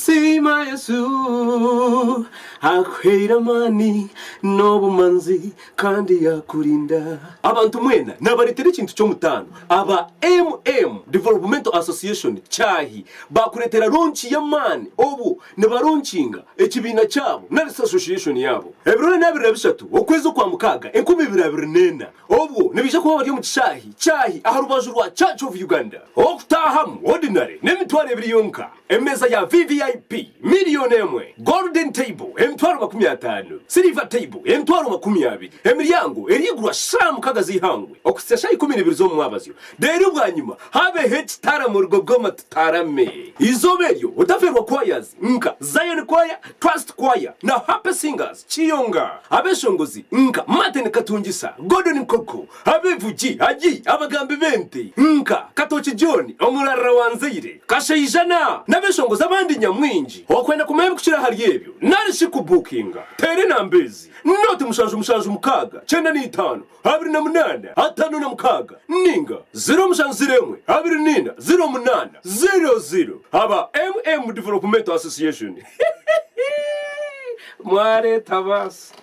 Sima Yesu akwera amani n'obumanzi kandi yakurinda. Abantu mwena nabaretera ikintu cyo mutano aba Development Association cyahi bakuretera ronchi ya mani obu ne baronchinga ekibina cyabo na association yabo ebirone nabira bishatu okwezo kwa mukaga 2024 obu nebije kuba bari mu cyahi aharubaje rwa Church of Uganda okutahamu ordinary nemitware ebiri yonka emeza ya VVIP million emwe golden table emtwaro 50 silver table emtwaro 20 emiryango erigurwa shamu kagazi hangwe okusesha 12 zo mwabazyo dero bwanyuma habe hetara mu rugo bw'amatutarame izoberyo utaferwa choirs nka Zion Choir, Trust Choir na Happy Singers Chiyonga abeshongozi nka Martin Katungisa Gordon Koko abevugi aji abagambe bente nka Katochi John omurara wanzire kashayijana nabeshongoza abandi nyamwinji okwenda kumenya kuchira hari yebyo narishi kubukinga tere nambezi note mushanju mukaga 95 28 5 na mukaga ninga 0 29 08 00 aba Development Association Mware tabas